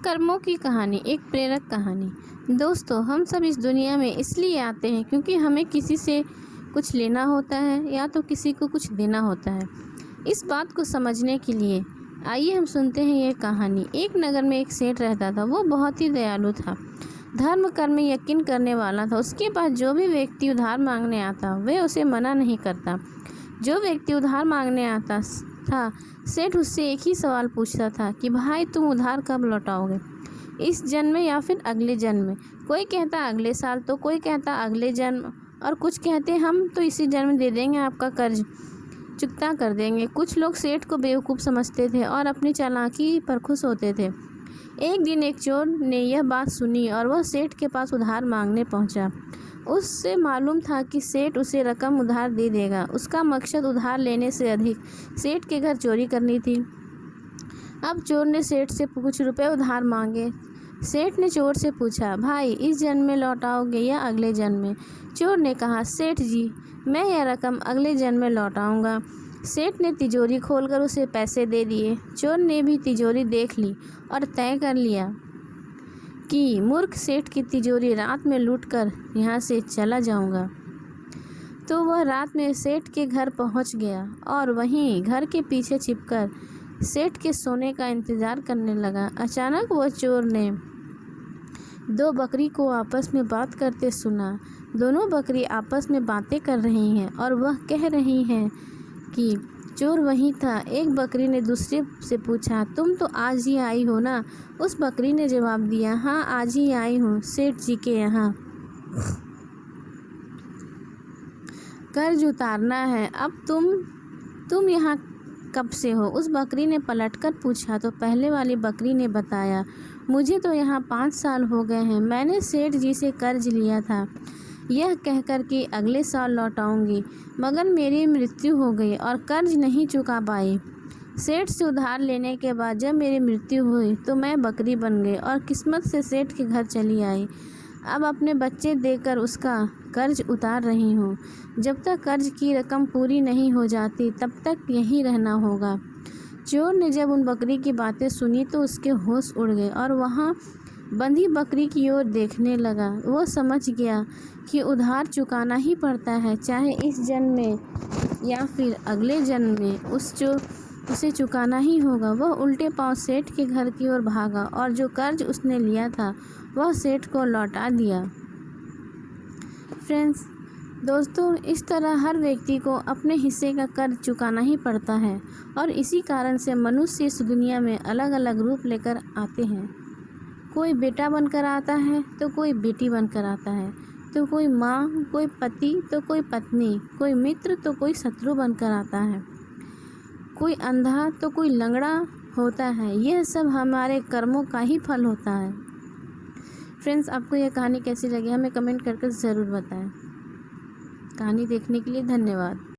कर्मों की कहानी, एक प्रेरक कहानी। दोस्तों, हम सब इस दुनिया में इसलिए आते हैं क्योंकि हमें किसी से कुछ लेना होता है या तो किसी को कुछ देना होता है। इस बात को समझने के लिए आइए हम सुनते हैं ये कहानी। एक नगर में एक सेठ रहता था। वो बहुत ही दयालु था, धर्म कर्म में यकीन करने वाला था। उसके पास जो भी व्यक्ति उधार मांगने आता वह उसे मना नहीं करता। जो व्यक्ति उधार मांगने आता था, सेठ उससे एक ही सवाल पूछता था कि भाई, तुम उधार कब लौटाओगे, इस जन्म में या फिर अगले जन्म में। कोई कहता अगले साल, तो कोई कहता अगले जन्म, और कुछ कहते हम तो इसी जन्म दे देंगे, आपका कर्ज चुकता कर देंगे। कुछ लोग सेठ को बेवकूफ़ समझते थे और अपनी चालाकी पर खुश होते थे। एक दिन एक चोर ने यह बात सुनी और वह सेठ के पास उधार मांगने पहुंचा। उससे मालूम था कि सेठ उसे रकम उधार दे देगा। उसका मकसद उधार लेने से अधिक सेठ के घर चोरी करनी थी। अब चोर ने सेठ से कुछ रुपए उधार मांगे। सेठ ने चोर से पूछा, भाई, इस जन्म में लौटाओगे या अगले जन्म में? चोर ने कहा, सेठ जी, मैं यह रकम अगले जन्म में लौटाऊंगा। सेठ ने तिजोरी खोलकर उसे पैसे दे दिए। चोर ने भी तिजोरी देख ली और तय कर लिया कि मूर्ख सेठ की तिजोरी रात में लूटकर यहाँ से चला जाऊंगा। तो वह रात में सेठ के घर पहुँच गया और वहीं घर के पीछे छिपकर सेठ के सोने का इंतज़ार करने लगा। अचानक वह चोर ने दो बकरी को आपस में बात करते सुना। दोनों बकरी आपस में बातें कर रही हैं और वह कह रही हैं कि चोर वहीं था। एक बकरी ने दूसरे से पूछा, तुम तो आज ही आई हो ना? उस बकरी ने जवाब दिया, हाँ, आज ही आई हूँ सेठ जी के यहाँ कर्ज उतारना है। अब तुम यहाँ कब से हो? उस बकरी ने पलटकर पूछा तो पहले वाली बकरी ने बताया, मुझे तो यहाँ 5 साल हो गए हैं। मैंने सेठ जी से कर्ज लिया था, यह कहकर कि अगले साल लौटाऊंगी, मगर मेरी मृत्यु हो गई और कर्ज नहीं चुका पाई। सेठ से उधार लेने के बाद जब मेरी मृत्यु हुई तो मैं बकरी बन गई और किस्मत से सेठ के घर चली आई। अब अपने बच्चे देकर उसका कर्ज उतार रही हूँ। जब तक कर्ज की रकम पूरी नहीं हो जाती तब तक यहीं रहना होगा। चोर ने जब उन बकरी की बातें सुनी तो उसके होश उड़ गए और वहाँ बंधी बकरी की ओर देखने लगा। वो समझ गया कि उधार चुकाना ही पड़ता है, चाहे इस जन्म में या फिर अगले जन्म में उसे चुकाना ही होगा। वह उल्टे पांव सेठ के घर की ओर भागा और जो कर्ज उसने लिया था वह सेठ को लौटा दिया। फ्रेंड्स, दोस्तों, इस तरह हर व्यक्ति को अपने हिस्से का कर्ज चुकाना ही पड़ता है और इसी कारण से मनुष्य इस दुनिया में अलग अलग रूप लेकर आते हैं। कोई बेटा बनकर आता है तो कोई बेटी बनकर आता है, तो कोई माँ, कोई पति तो कोई पत्नी, कोई मित्र तो कोई शत्रु बनकर आता है, कोई अंधा तो कोई लंगड़ा होता है। यह सब हमारे कर्मों का ही फल होता है। फ्रेंड्स, आपको यह कहानी कैसी लगी हमें कमेंट करके ज़रूर बताएं। कहानी देखने के लिए धन्यवाद।